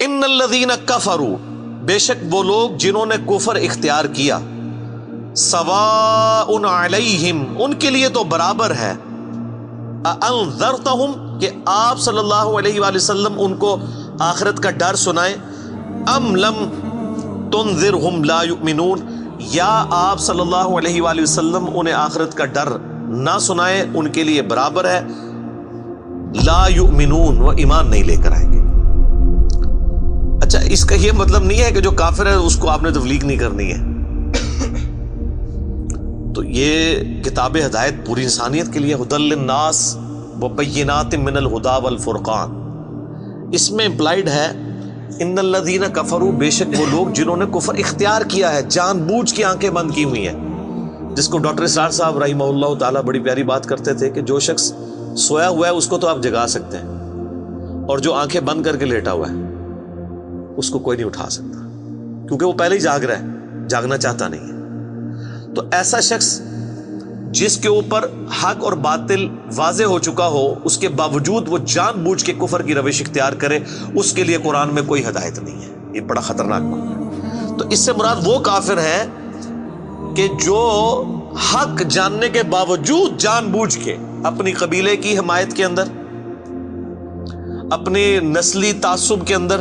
ان الذین کفروا، بے شک وہ لوگ جنہوں نے کفر اختیار کیا، سواء علیہم، ان کے لیے تو برابر ہے، انذرتہم، کہ آپ صلی اللہ علیہ وآلہ وسلم ان کو آخرت کا ڈر سنائیں، ام لم تنذرہم لا یؤمنون، یا آپ صلی اللہ علیہ وآلہ وسلم انہیں آخرت کا ڈر نہ سنائیں، ان کے لیے برابر ہے، لا یؤمنون، وہ ایمان نہیں لے کر آئیں گے۔ اچھا، اس کا یہ مطلب نہیں ہے کہ جو کافر ہے اس کو آپ نے تبلیغ نہیں کرنی ہے۔ تو یہ کتاب ہدایت پوری انسانیت کے لیے، ہدی للناس وبینات من الہدی والفرقان، اس میں امپلائڈ ہے ان الذین کفروا، بے شک وہ لوگ جنہوں نے کفر اختیار کیا ہے، جان بوجھ کے آنکھیں بند کی ہوئی ہیں، جس کو ڈاکٹر اسرار صاحب رحمہ اللہ تعالیٰ بڑی پیاری بات کرتے تھے کہ جو شخص سویا ہوا ہے اس کو تو آپ جگا سکتے ہیں، اور جو آنکھیں بند کر کے لیٹا ہوا ہے اس کو کوئی نہیں اٹھا سکتا، کیونکہ وہ پہلے ہی جاگ رہا ہے، جاگنا چاہتا نہیں ہے۔ تو ایسا شخص جس کے اوپر حق اور باطل واضح ہو چکا ہو، اس کے باوجود وہ جان بوجھ کے کفر کی روش اختیار کرے، اس کے لیے قرآن میں کوئی ہدایت نہیں ہے۔ یہ بڑا خطرناک بات ہے۔ تو اس سے مراد وہ کافر ہے کہ جو حق جاننے کے باوجود جان بوجھ کے اپنی قبیلے کی حمایت کے اندر، اپنی نسلی تعصب کے اندر،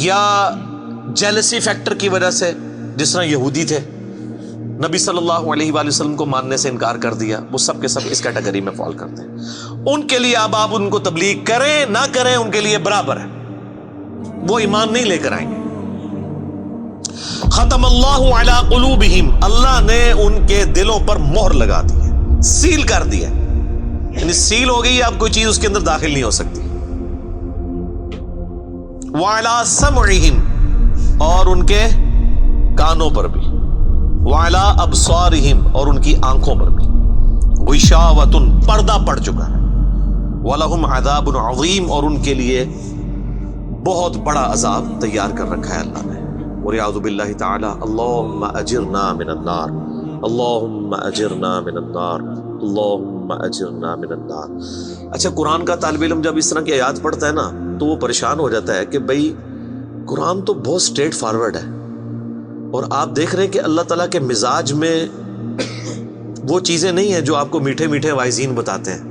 یا جیلسی فیکٹر کی وجہ سے، جس طرح یہودی تھے، نبی صلی اللہ علیہ وآلہ وسلم کو ماننے سے انکار کر دیا، وہ سب کے سب اس کیٹیگری میں فال کرتے ہیں۔ ان کے لیے اب آپ ان کو تبلیغ کریں نہ کریں، ان کے لیے برابر ہے، وہ ایمان نہیں لے کر آئیں گے۔ ختم اللہ علی قلوبہم، اللہ نے ان کے دلوں پر مہر لگا دی ہے، سیل کر دیا، یعنی سیل ہو گئی، اب کوئی چیز اس کے اندر داخل نہیں ہو سکتی۔ وعلی سمعہم، اور ان کے کانوں پر بھی، وعلی ابصارہم، اور ان کی آنکھوں پر بھی، غشاوۃ، پردہ پڑ چکا ہے، ولہم عذاب عظیم، اور ان کے لیے بہت بڑا عذاب تیار کر رکھا ہے اللہ نے۔ وَلِعَوْذُ بِاللَّهِ تَعَالَى اللہم اجرنا من النار، اللہم اجرنا من النار، اللہم اجرنا من النار۔ اچھا، قرآن کا طالب علم جب اس طرح کی آیات پڑھتا ہے نا تو وہ پریشان ہو جاتا ہے کہ بھئی قرآن تو بہت سٹریٹ فارورڈ ہے، اور آپ دیکھ رہے ہیں کہ اللہ تعالیٰ کے مزاج میں وہ چیزیں نہیں ہیں جو آپ کو میٹھے میٹھے وائزین بتاتے ہیں۔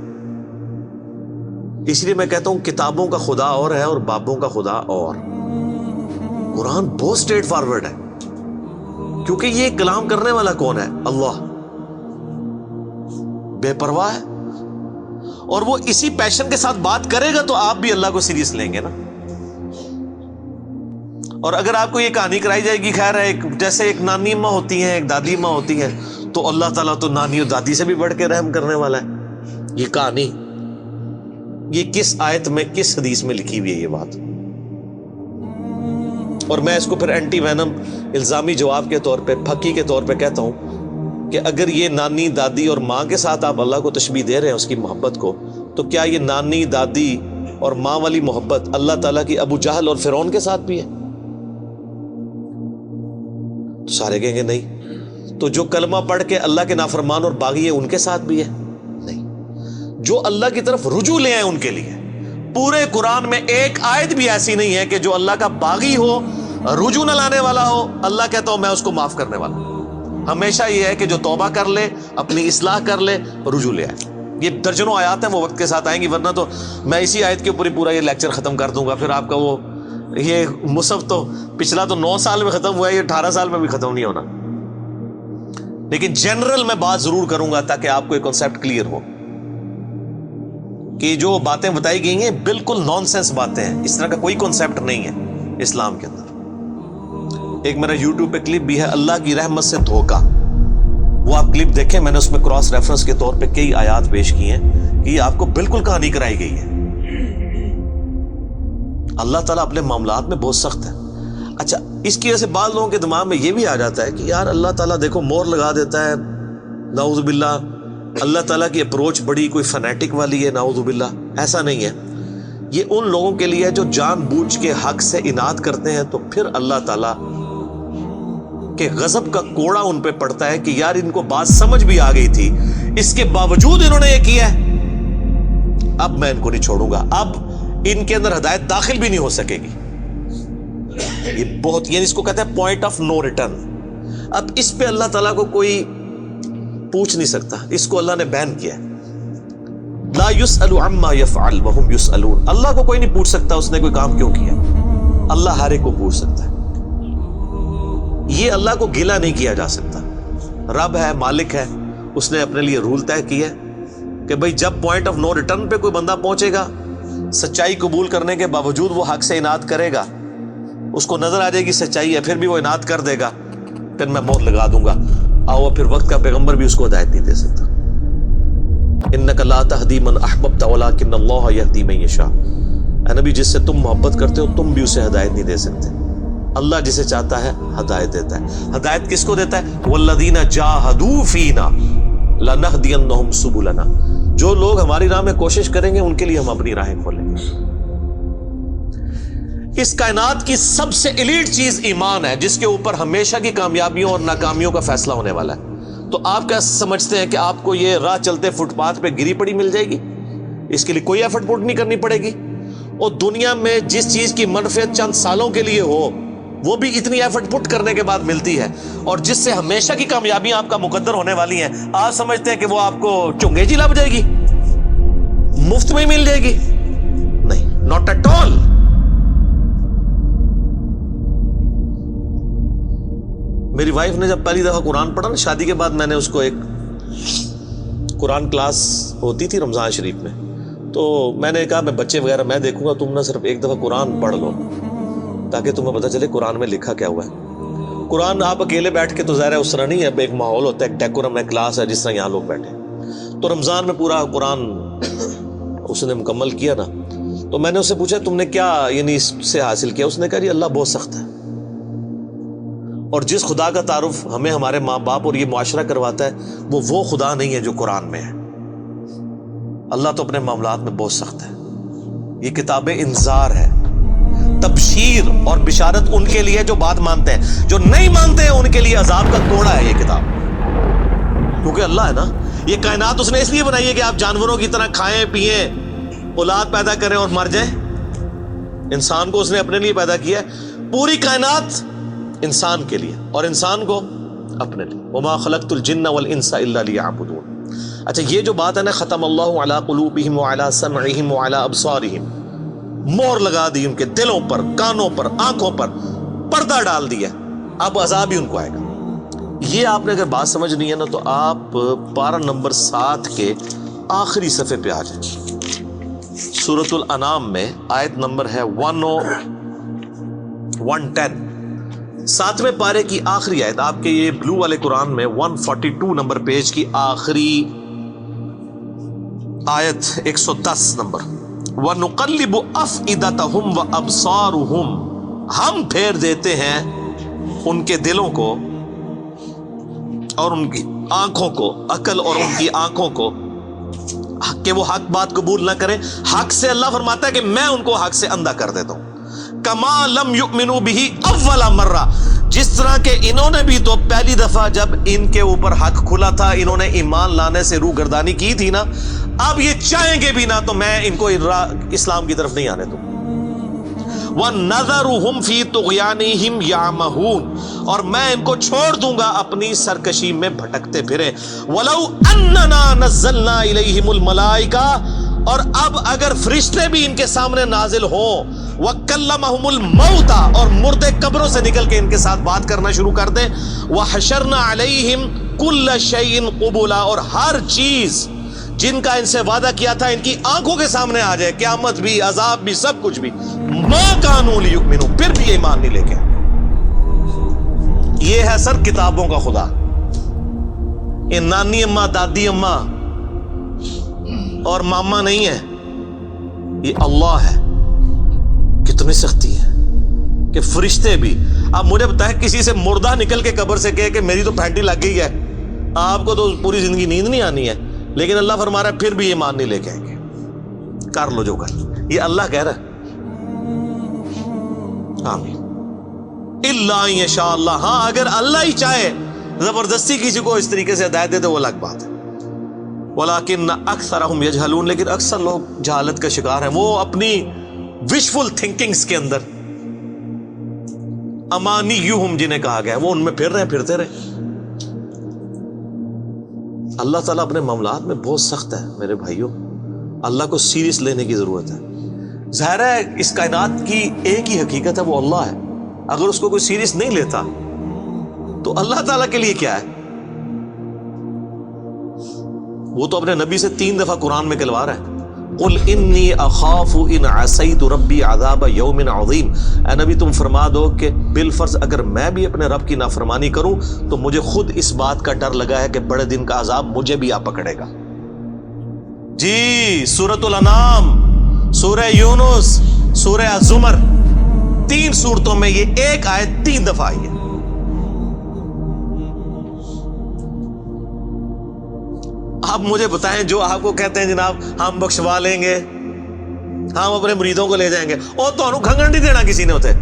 اس لیے میں کہتا ہوں کتابوں کا خدا اور ہے اور بابوں کا خدا اور۔ قرآن بہت سٹریٹ فارورڈ ہے، کیونکہ یہ کلام کرنے والا کون ہے؟ اللہ، بے پرواہ ہے، اور وہ اسی پیشن کے ساتھ بات کرے گا تو آپ بھی اللہ کو سیریس لیں گے نا۔ اور اگر آپ کو یہ کہانی کرائی جائے گی، خیر ہے، جیسے ایک نانی اماں ہوتی ہیں، ایک دادی اماں ہوتی ہیں، تو اللہ تعالیٰ تو نانی اور دادی سے بھی بڑھ کے رحم کرنے والا ہے۔ یہ کہانی، یہ کس آیت میں، کس حدیث میں لکھی ہوئی ہے یہ بات؟ اور میں اس کو پھر اینٹی وینم الزامی جواب کے طور پہ، پھکی کے طور پہ کہتا ہوں کہ اگر یہ نانی دادی اور ماں کے ساتھ آپ اللہ کو تشبیہ دے رہے ہیں اس کی محبت کو، تو کیا یہ نانی دادی اور ماں والی محبت اللہ تعالیٰ کی ابو جہل اور فرعون کے ساتھ بھی ہے؟ تو سارے کہیں گے نہیں۔ تو جو کلمہ پڑھ کے اللہ کے نافرمان اور باغی ہیں ان کے ساتھ بھی ہے؟ نہیں۔ جو اللہ کی طرف رجوع لے آئے ان کے لیے، پورے قرآن میں ایک آیت بھی ایسی نہیں ہے کہ جو اللہ کا باغی ہو، رجوع نہ لانے والا ہو، اللہ کہتا ہوں میں اس کو معاف کرنے والا ہوں۔ ہمیشہ یہ ہے کہ جو توبہ کر لے، اپنی اصلاح کر لے، رجوع لے آئے۔ یہ درجنوں آیات ہیں، وہ وقت کے ساتھ آئیں گی، ورنہ تو میں اسی آیت کے اوپر ہی پورا یہ لیکچر ختم کر دوں گا، پھر آپ کا وہ یہ مصحف تو پچھلا تو 9 سال میں ختم ہوا ہے، یہ 18 سال میں بھی ختم نہیں ہونا۔ لیکن جنرل میں بات ضرور کروں گا تاکہ آپ کو ایک کنسیپٹ کلیئر ہو کہ جو باتیں بتائی گئی ہیں بالکل نان سینس باتیں ہیں، اس طرح کا کوئی کنسیپٹ نہیں ہے اسلام کے اندر۔ ایک میرا یوٹیوب پہ کلپ بھی ہے، اللہ کی رحمت سے دھوکا، وہ آپ کلپ دیکھیں، میں نے اس میں کراس ریفرنس کے طور پہ کئی آیات پیش کی ہیں کہ یہ آپ کو بالکل کہانی کرائی گئی ہے۔ اللہ تعالیٰ اپنے معاملات میں بہت سخت ہے۔ اچھا، اس کی وجہ سے بعض لوگوں کے دماغ میں یہ بھی آ جاتا ہے کہ یار اللہ تعالیٰ دیکھو مور لگا دیتا ہے، نعوذ باللہ اللہ تعالیٰ کی اپروچ بڑی کوئی فنیٹک والی ہے، نعوذ باللہ۔ ایسا نہیں ہے، یہ ان لوگوں کے لیے جو جان بوجھ کے حق سے اناد کرتے ہیں، تو پھر اللہ تعالیٰ کے غضب کا کوڑا ان پہ پڑتا ہے کہ یار ان کو بات سمجھ بھی آ گئی تھی، اس کے باوجود انہوں نے یہ کیا ہے، اب میں ان کو نہیں چھوڑوں گا۔ اب ان کے اندر ہدایت داخل بھی نہیں ہو سکے گی. یہ بہت، یعنی اس کو کہتے ہیں پوائنٹ آف نو ریٹرن. اب اس پہ اللہ تعالیٰ کو کوئی پوچھ نہیں سکتا، اس کو اللہ نے بین کیا ہے. لا يسأل عما يفعل وهم يسألون. اللہ کو کوئی نہیں پوچھ سکتا اس نے کوئی کام کیوں کیا. اللہ ہر ایک کو پوچھ سکتا ہے. یہ اللہ کو گلہ نہیں کیا جا سکتا. رب ہے، مالک ہے، اس نے اپنے لیے رول طے کیا کہ بھئی جب پوائنٹ آف نو ریٹرن پہ کوئی بندہ پہنچے گا، سچائی قبول کرنے کے باوجود وہ حق سے اناد کرے گا، اس کو نظر آ جائے گی سچائی ہے، پھر بھی وہ اناد کر دے گا، پھر میں موت لگا دوں گا. آؤ پھر وقت کا پیغمبر بھی اس کو ہدایت نہیں دے سکتا. انک لا تہدی من احببت ولکن اللہ یہدی من یشاء. اے نبی، جس سے تم محبت کرتے ہو تم بھی اسے ہدایت نہیں دے سکتے. اللہ جسے چاہتا ہے ہدایت دیتا ہے. ہدایت کس کو دیتا ہے؟ والذین جاہدوا فینا لنہدینہم سبلنا. جو لوگ ہماری راہ میں کوشش کریں گے ان کے لیے ہم اپنی راہیں کھولیں گے. اس کائنات کی سب سے ایلیٹ چیز ایمان ہے، جس کے اوپر ہمیشہ کی کامیابیوں اور ناکامیوں کا فیصلہ ہونے والا ہے. تو آپ کیا سمجھتے ہیں کہ آپ کو یہ راہ چلتے فٹ پاتھ پہ گری پڑی مل جائے گی؟ اس کے لیے کوئی ایفرٹ پٹ نہیں کرنی پڑے گی. اور دنیا میں جس چیز کی منفعت چند سالوں کے لیے ہو وہ بھی اتنی ایفرٹ پٹ کرنے کے بعد ملتی ہے. اور جس سے ہمیشہ کی کامیابیاں آپ کا مقدر ہونے والی ہیں، آپ سمجھتے ہیں کہ وہ آپ کو چنگیجی لگ جائے گی، مفت میں ہی مل جائے گی؟ نہیں، ناٹ ایٹ آل. میری وائف نے جب پہلی دفعہ قرآن پڑھا نا شادی کے بعد، میں نے اس کو ایک قرآن کلاس ہوتی تھی رمضان شریف میں، تو میں نے کہا میں بچے وغیرہ میں دیکھوں گا، تم نہ صرف ایک دفعہ قرآن پڑھ لو تاکہ تمہیں پتہ چلے قرآن میں لکھا کیا ہوا ہے. قرآن آپ اکیلے بیٹھ کے تو ظاہر ہے اس طرح نہیں ہے، ایک ماحول ہوتا ہے، ایک ڈیکورم ہے، کلاس ہے جس طرح یہاں لوگ بیٹھے. تو رمضان میں پورا قرآن اس نے مکمل کیا نا، تو میں نے اس سے پوچھا تم نے کیا یعنی اس سے حاصل کیا؟ اس نے کہا جی اللہ بہت سخت ہے، اور جس خدا کا تعارف ہمیں ہمارے ماں باپ اور یہ معاشرہ کرواتا ہے وہ خدا نہیں ہے جو قرآن میں ہے. اللہ تو اپنے معاملات میں بہت سخت ہے. یہ کتاب انذار ہے، تبشیر اور بشارت ان کے لیے جو بات مانتے ہیں. جو نہیں مانتے ہیں ان کے لیے عذاب کا کوڑا ہے یہ کتاب. کیونکہ اللہ ہے نا، یہ کائنات اس نے اس لیے بنائی ہے کہ آپ جانوروں کی طرح کھائیں پیئیں، اولاد پیدا کریں اور مر جائیں. انسان کو اس نے اپنے لیے پیدا کیا ہے، پوری کائنات انسان کے لیے اور انسان کو اپنے لیے. وما خلقت الجن والانس الا لیعبدون. اچھا یہ جو بات ہے نا، ختم اللہ علی قلوبہم وعلی سمعہم وعلی ابصارہم، مہر لگا دی ان کے دلوں پر، کانوں پر، آنکھوں پر، پردہ ڈال دیا، اب عذاب ہی ان کو آئے گا. یہ آپ نے اگر بات سمجھنی ہے نا تو آپ پارہ نمبر 7 کے آخری صفحے پہ آ جائیں. سورۃ الانعام میں آیت نمبر ہے 110، 7ویں پارے کی آخری آیت. آپ کے یہ بلو والے قرآن میں 142 نمبر پیج کی آخری آیت 110 نمبر. وَنُقَلِّبُ أَفْئِدَتَهُمْ وَأَبْصَارُهُمْ، ہم پھیر دیتے ہیں ان کے دلوں کو اور ان کی آنکھوں کو، عقل اور ان کی آنکھوں کو، کہ وہ حق بات قبول نہ کریں. حق سے اللہ فرماتا ہے کہ میں ان کو حق سے اندھا کر دیتا ہوں. کما لم یؤمنوا به اول مرہ، جس طرح کہ انہوں نے بھی تو پہلی دفعہ جب ان کے اوپر حق کھلا تھا انہوں نے ایمان لانے سے روح گردانی کی تھی نا، اب یہ چاہیں گے بھی نہ تو میں ان کو اسلام کی طرف نہیں آنے دوں. وَنَذَرُهُمْ فِي طُغْيَانِهِمْ يَعْمَهُونَ، اور میں ان کو چھوڑ دوں گا اپنی سرکشی میں بھٹکتے پھرے. وَلَوْ أَنَّنَا نَزَّلْنَا إِلَيْهِمُ الْمَلَائِكَةَ، اور اب اگر فرشتے بھی ان کے سامنے نازل ہوں، وَكَلَّمَهُمُ الْمَوْتَى، اور مردے قبروں سے نکل کے ان کے ساتھ بات کرنا شروع کر دیں. وَحَشَرْنَا عَلَيْهِمْ كُلَّ شَيْءٍ قُبُلًا، اور ہر چیز جن کا ان سے وعدہ کیا تھا ان کی آنکھوں کے سامنے آ جائے، قیامت بھی، عذاب بھی، سب کچھ بھی. مَا كَانُوا لِيُؤْمِنُوا، پھر بھی ایمان نہیں لے کے. یہ ہے سر کتابوں کا خدا. یہ نانی اماں، دادی اماں اور ماما نہیں ہے، یہ اللہ ہے. کتنی سختی ہے کہ فرشتے بھی. اب مجھے بتائیں کسی سے مردہ نکل کے قبر سے کہے کہ میری تو پھینٹی لگ گئی ہے، آپ کو تو پوری زندگی نیند نہیں آنی ہے، لیکن اللہ فرما رہا ہے پھر بھی ایمان نہیں لے کے آئیں گے. کر لو جو کر. یہ اللہ کہہ رہا ہے. آمین. الا ان یشاء اللہ، ہاں اگر اللہ ہی چاہے زبردستی کسی کو اس طریقے سے ہدایت دے دے وہ الگ بات ہے. ولیکن اکثرہم یجہلون، لیکن اکثر لوگ جہالت کا شکار ہیں. وہ اپنی وشفل تھنکنگز کے اندر، امانیہم جنہیں کہا گیا ہے، وہ ان میں پھر رہے ہیں، پھرتے رہے۔ اللہ تعالیٰ اپنے معاملات میں بہت سخت ہے میرے بھائیوں، اللہ کو سیریس لینے کی ضرورت ہے۔ ظاہر ہے اس کائنات کی ایک ہی حقیقت ہے، وہ اللہ ہے، اگر اس کو کوئی سیریس نہیں لیتا تو اللہ تعالیٰ کے لیے کیا ہے؟ وہ تو اپنے نبی سے 3 دفعہ قرآن میں کہلوا رہا ہے، قل انی اخاف ان عصیت ربی عذاب یوم عظیم، اے نبی تم فرما دو کہ بالفرض اگر میں بھی اپنے رب کی نافرمانی کروں تو مجھے خود اس بات کا ڈر لگا ہے کہ بڑے دن کا عذاب مجھے بھی آ پکڑے گا۔ جی سورۃ الانعام، سورہ یونس، سورہ الزمر، 3 سورتوں میں یہ ایک آیت 3 دفعہ آئی ہے۔ آپ مجھے بتائیں جو آپ کو کہتے ہیں جناب ہم بخشوا لیں گے، ہم اپنے مریدوں کو لے جائیں گے، اور تو انہوں کھنگن نہیں دینا کسی نے ہوتے،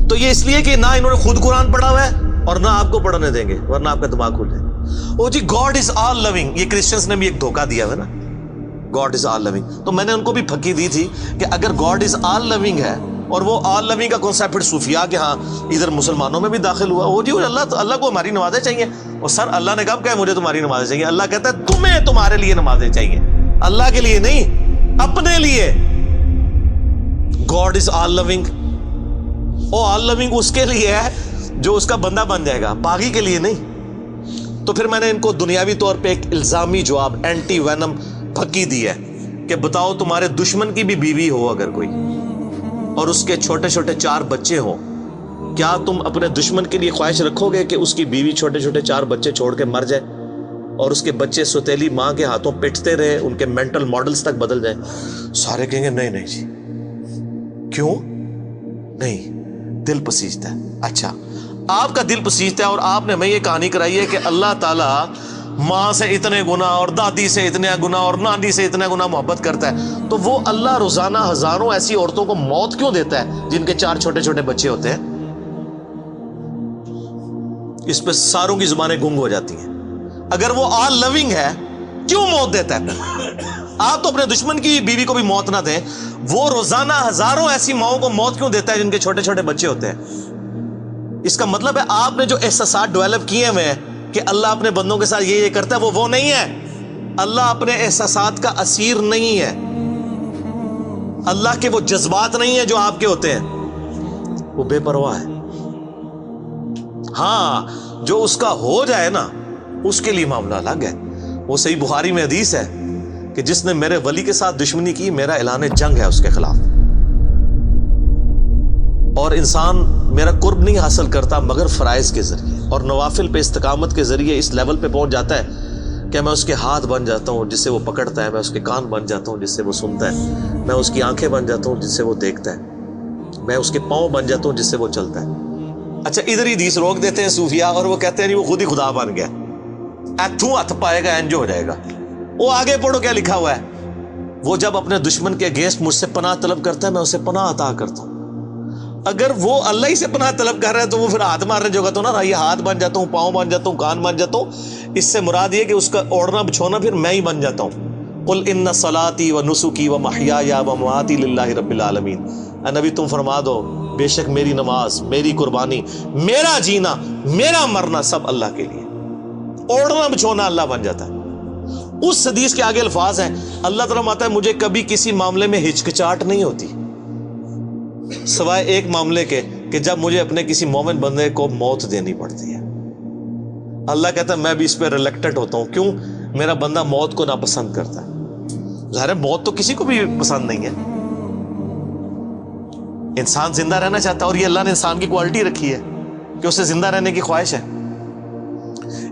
تو یہ اس لیے کہ نہ انہوں نے خود قرآن پڑھا ہوا ہے اور نہ آپ کو پڑھنے دیں گے، ورنہ آپ کا دماغ کھل جائے گا۔ او جی گاڈ از آل لونگ، یہ کرسچنس نے بھی ایک دھوکہ دیا ہے نا، گاڈ از آل لونگ، تو میں نے ان کو بھی پھکی دی تھی کہ اگر گاڈ از آل لونگ ہے اور وہ آل لونگ کا کانسیپٹ پھر صوفیاء کے ہاں ادھر مسلمانوں میں بھی داخل ہوا، وہ جی اللہ کو ہماری نمازیں چاہیے، اور سر اللہ نے کب کہا مجھے تمہاری نمازیں چاہیے؟ اللہ کہتا ہے تمہیں تمہارے لیے نمازیں چاہیے، اللہ کے لیے نہیں، اپنے لیے۔ گاڈ از آل لونگ، او آل لونگ اس کے لیے ہے جو اس کا بندہ بن جائے گا، باقی کے لیے نہیں۔ تو پھر میں نے ان کو دنیاوی طور پہ ایک الزامی جواب، اینٹی وینم پھکی دی ہے کہ بتاؤ تمہارے دشمن کی بھی بیوی ہو اگر کوئی اور اس کے چھوٹے چھوٹے 4 بچے ہوں، کیا تم اپنے دشمن کے لیے خواہش رکھو گے کہ اس کی بیوی چھوٹے چھوٹے 4 بچے چھوڑ کے مر جائے اور اس کے بچے سوتیلی ماں کے ہاتھوں پٹتے رہے، ان کے مینٹل ماڈلز تک بدل جائیں؟ سارے کہیں گے نہیں جی، کیوں نہیں؟ دل پسیجتا ہے۔ اچھا آپ کا دل پسیجتا ہے اور آپ نے ہمیں یہ کہانی کرائی ہے کہ اللہ تعالیٰ ماں سے اتنے گنا اور دادی سے اتنے گنا اور نانی سے اتنے گنا محبت کرتا ہے، تو وہ اللہ روزانہ ہزاروں ایسی عورتوں کو موت کیوں دیتا ہے جن کے 4 چھوٹے چھوٹے بچے ہوتے ہیں؟ اس پہ ساروں کی زبانیں گنگ ہو جاتی ہیں۔ اگر وہ آل لونگ ہے کیوں موت دیتا ہے؟ آپ تو اپنے دشمن کی بیوی کو بھی موت نہ دیں، وہ روزانہ ہزاروں ایسی ماؤں کو موت کیوں دیتا ہے جن کے چھوٹے چھوٹے بچے ہوتے ہیں؟ اس کا مطلب ہے آپ نے جو احساسات ڈیولپ کیے ہوئے ہیں کہ اللہ اپنے بندوں کے ساتھ یہ کرتا ہے، وہ نہیں ہے۔ اللہ اپنے احساسات کا اسیر نہیں ہے، اللہ کے وہ جذبات نہیں ہیں جو آپ کے ہوتے ہیں، وہ بے پرواہ ہے۔ ہاں جو اس کا ہو جائے نا اس کے لیے معاملہ الگ ہے۔ وہ صحیح بخاری میں حدیث ہے کہ جس نے میرے ولی کے ساتھ دشمنی کی میرا اعلان جنگ ہے اس کے خلاف، اور انسان میرا قرب نہیں حاصل کرتا مگر فرائض کے ذریعے اور نوافل پہ استقامت کے ذریعے اس لیول پہ پہنچ جاتا ہے کہ میں اس کے ہاتھ بن جاتا ہوں جس سے وہ پکڑتا ہے، میں اس کے کان بن جاتا ہوں جس سے وہ سنتا ہے، میں اس کی آنکھیں بن جاتا ہوں جس سے وہ دیکھتا ہے، میں اس کے پاؤں بن جاتا ہوں جس سے وہ چلتا ہے۔ اچھا ادھر ہی حدیث روک دیتے ہیں صوفیاء اور وہ کہتے ہیں نہیں وہ خود ہی خدا بن گیا، ایتھوں ہاتھ پائے گا انج ہو جائے گا۔ وہ آگے پڑھو کیا لکھا ہوا ہے، وہ جب اپنے دشمن کے اگینسٹ مجھ سے پناہ طلب کرتا ہے میں اسے پناہ عطا کرتا ہوں۔ اگر وہ اللہ ہی سے پناہ طلب کر رہا ہے تو وہ پھر ہاتھ مارنے جو تو نا یہ ہاتھ بن جاتا ہوں، پاؤں بن جاتا ہوں، کان بن جاتا ہوں، اس سے مراد یہ کہ اس کا اوڑھنا بچھونا پھر میں ہی بن جاتا ہوں۔ قل ان صلاتی و نسکی و محیای و مماتی للہ رب العالمین، اے نبی تم فرما دو بے شک میری نماز، میری قربانی، میرا جینا، میرا مرنا سب اللہ کے لیے۔ اوڑھنا بچھونا اللہ بن جاتا ہے۔ اس حدیث کے آگے الفاظ ہیں، اللہ تعالیٰ ماتا ہے مجھے کبھی کسی معاملے میں ہچکچاہٹ نہیں ہوتی سوائے ایک معاملے کے کہ جب مجھے اپنے کسی مومن بندے کو موت دینی پڑتی ہے۔ اللہ کہتا ہے میں بھی اس پہ ریلیکٹڈ ہوتا ہوں، کیوں؟ میرا بندہ موت کو ناپسند کرتا ہے۔ ظاہر ہے موت تو کسی کو بھی پسند نہیں ہے، انسان زندہ رہنا چاہتا ہے، اور یہ اللہ نے انسان کی کوالٹی رکھی ہے کہ اسے زندہ رہنے کی خواہش ہے۔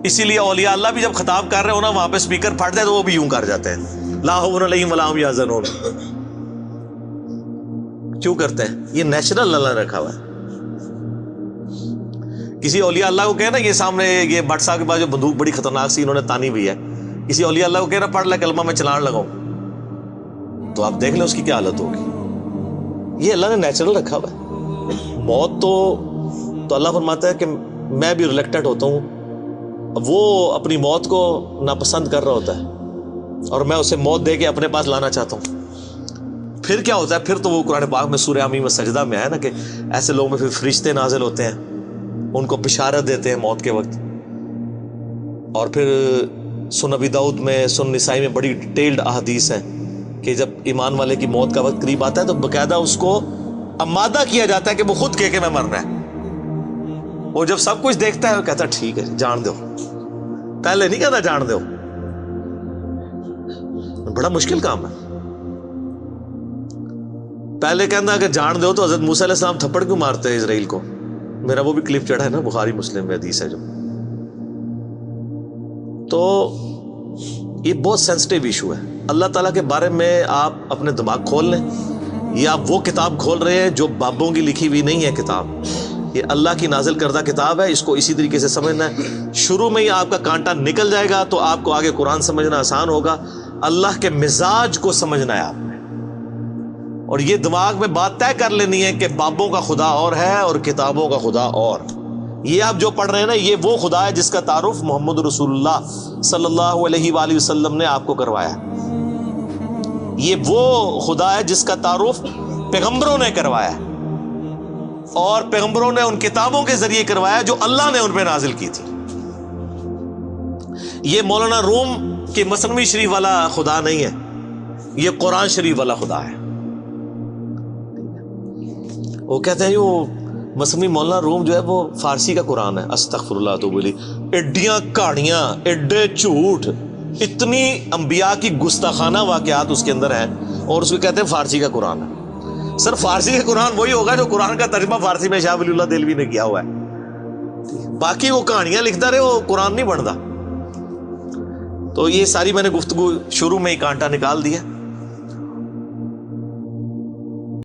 اسی لیے اولیاء اللہ بھی جب خطاب کر رہے ہو نا وہاں پہ اسپیکر پھٹ جائے تو وہ بھی یوں کر جاتے ہیں، لا خوف علیہم ولا هم یحزنون۔ کیوں کرتے ہیں؟ یہ نیچرل اللہ نے رکھا ہوا ہے۔ کسی اولیاء اللہ کو کہنا یہ سامنے یہ بٹ صاحب کے پاس جو بندوق بڑی خطرناک سی انہوں نے تانی ہوئی ہے، کسی اولیاء اللہ کو کہنا پڑھ لے کلمہ میں چلان لگاؤں، تو آپ دیکھ لیں اس کی کیا حالت ہوگی۔ یہ اللہ نے نیچرل رکھا ہوا ہے۔ موت تو اللہ فرماتا ہے کہ میں بھی ریلیکٹڈ ہوتا ہوں، وہ اپنی موت کو ناپسند کر رہا ہوتا ہے اور میں اسے موت دے کے اپنے پاس لانا چاہتا ہوں۔ پھر کیا ہوتا ہے؟ پھر تو وہ قرآن پاک میں سورہ حمیم سجدہ میں ہے نا کہ ایسے لوگوں میں پھر فرشتے نازل ہوتے ہیں، ان کو بشارت دیتے ہیں موت کے وقت. اور پھر سنن ابی داؤد میں، سنن نسائی میں بڑی ڈیٹیلڈ احادیث ہیں کہ جب ایمان والے کی موت کا وقت قریب آتا ہے تو باقاعدہ اس کو آمادہ کیا جاتا ہے کہ وہ خود کہے کہ میں مرنا ہے. وہ جب سب کچھ دیکھتا ہے وہ کہتا ہے ٹھیک ہے جان دو. پہلے نہیں کہتا جان دو. بڑا مشکل کام ہے. پہلے کہنا کہ جان دو تو حضرت موسیٰ علیہ السلام تھپڑ کیوں مارتے ہیں اسرائیل کو؟ میرا وہ بھی کلپ چڑھا ہے نا، بخاری مسلم میں حدیث ہے جو. تو یہ بہت سینسٹیو ایشو ہے. اللہ تعالیٰ کے بارے میں آپ اپنے دماغ کھول لیں. یہ آپ وہ کتاب کھول رہے ہیں جو بابوں کی لکھی ہوئی نہیں ہے کتاب. یہ اللہ کی نازل کردہ کتاب ہے. اس کو اسی طریقے سے سمجھنا ہے. شروع میں ہی آپ کا کانٹا نکل جائے گا تو آپ کو آگے قرآن سمجھنا آسان ہوگا. اللہ کے مزاج کو سمجھنا ہے آپ نے، اور یہ دماغ میں بات طے کر لینی ہے کہ بابوں کا خدا اور ہے اور کتابوں کا خدا اور. یہ آپ جو پڑھ رہے ہیں نا، یہ وہ خدا ہے جس کا تعارف محمد رسول اللہ صلی اللہ علیہ وآلہ وسلم نے آپ کو کروایا. یہ وہ خدا ہے جس کا تعارف پیغمبروں نے کروایا، اور پیغمبروں نے ان کتابوں کے ذریعے کروایا جو اللہ نے ان پہ نازل کی تھی. یہ مولانا روم کے مثنوی شریف والا خدا نہیں ہے، یہ قرآن شریف والا خدا ہے. وہ کہتے ہیں وہ مثنوی مولانا روم جو ہے وہ فارسی کا قرآن ہے. استغفر اللہ تو بولی ایڈیاں کہانیاں، ایڈے جھوٹ، اتنی انبیاء کی گستاخانہ واقعات اس کے اندر ہیں، اور اس کو کہتے ہیں فارسی کا قرآن ہے. سر فارسی کا قرآن وہی ہوگا جو قرآن کا ترجمہ فارسی میں شاہ ولی اللہ دہلوی نے کیا ہوا ہے. باقی وہ کہانیاں لکھتا رہے، وہ قرآن نہیں بنتا. تو یہ ساری میں نے گفتگو شروع میں ہی کانٹا نکال دیا.